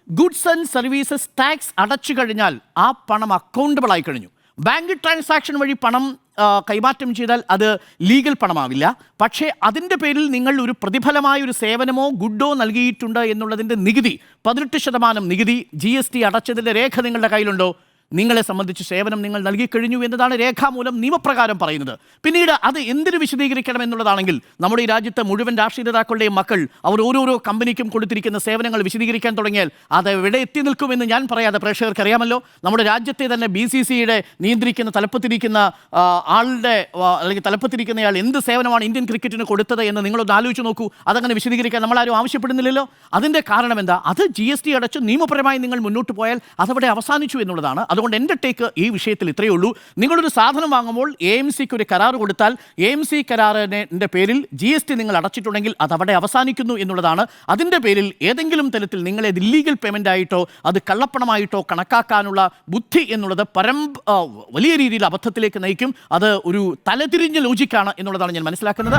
Goods and services tax അടച്ചു കഴിഞ്ഞാൽ ആ പണം അക്കൗണ്ടബിൾ ആയി കഴിഞ്ഞു. ബാങ്ക് ട്രാൻസാക്ഷൻ വഴി പണം കൈമാറ്റം ചെയ്താൽ അത് ലീഗൽ പണമാവില്ല. പക്ഷേ അതിൻ്റെ പേരിൽ നിങ്ങൾ ഒരു പ്രതിഫലമായ ഒരു സേവനമോ ഗുഡോ നൽകിയിട്ടുണ്ട് എന്നുള്ളതിൻ്റെ നികുതി 18% നികുതി GST അടച്ചതിൻ്റെ രേഖ നിങ്ങളുടെ കയ്യിലുണ്ടോ? നിങ്ങളെ സംബന്ധിച്ച് സേവനം നിങ്ങൾ നൽകിക്കഴിഞ്ഞു എന്നതാണ് രേഖാമൂലം നിയമപ്രകാരം പറയുന്നത്. പിന്നീട് അത് എന്തിനു വിശദീകരിക്കണം എന്നുള്ളതാണെങ്കിൽ നമ്മുടെ ഈ രാജ്യത്തെ മുഴുവൻ രാഷ്ട്രീയ നേതാക്കളുടെയും മക്കൾ അവർ ഓരോരോ കമ്പനിക്കും കൊടുത്തിരിക്കുന്ന സേവനങ്ങൾ വിശദീകരിക്കാൻ തുടങ്ങിയാൽ അത് എവിടെ എത്തി നിൽക്കുമെന്ന് ഞാൻ പറയാതെ പ്രേക്ഷകർക്ക് അറിയാമല്ലോ. നമ്മുടെ രാജ്യത്തെ തന്നെ BCCയുടെ നിയന്ത്രിക്കുന്ന തലപ്പത്തിരിക്കുന്ന ആളുടെ അല്ലെങ്കിൽ തലപ്പത്തിരിക്കുന്നയാൾ എന്ത് സേവനമാണ് ഇന്ത്യൻ ക്രിക്കറ്റിന് കൊടുത്തത് എന്ന് നിങ്ങളൊന്ന് ആലോചിച്ച് നോക്കൂ. അതങ്ങനെ വിശദീകരിക്കാൻ നമ്മളാരും ആവശ്യപ്പെടുന്നില്ലല്ലോ. അതിൻ്റെ കാരണം എന്താ? അത് GST അടച്ച് നിയമപരമായി നിങ്ങൾ മുന്നോട്ട് പോയാൽ അതവിടെ അവസാനിച്ചു എന്നുള്ളതാണ്. അതുകൊണ്ട് എൻ്റെ ടേക്ക് ഈ വിഷയത്തിൽ ഇത്രയേ ഉള്ളൂ. നിങ്ങളൊരു സാധനം വാങ്ങുമ്പോൾ AMCക്ക് ഒരു കരാർ കൊടുത്താൽ AMC കരാറിൻ്റെ പേരിൽ GST നിങ്ങൾ അടച്ചിട്ടുണ്ടെങ്കിൽ അതവിടെ അവസാനിക്കുന്നു എന്നുള്ളതാണ്. അതിൻ്റെ പേരിൽ ഏതെങ്കിലും തരത്തിൽ നിങ്ങളെ ഇല്ലീഗൽ പേയ്മെൻ്റ് ആയിട്ടോ അത് കള്ളപ്പണമായിട്ടോ കണക്കാക്കാനുള്ള ബുദ്ധി എന്നുള്ളത് വലിയ രീതിയിൽ അബദ്ധത്തിലേക്ക് നയിക്കും. അത് ഒരു തലതിരിഞ്ഞ ലോജിക്കാണ് എന്നുള്ളതാണ് ഞാൻ മനസ്സിലാക്കുന്നത്.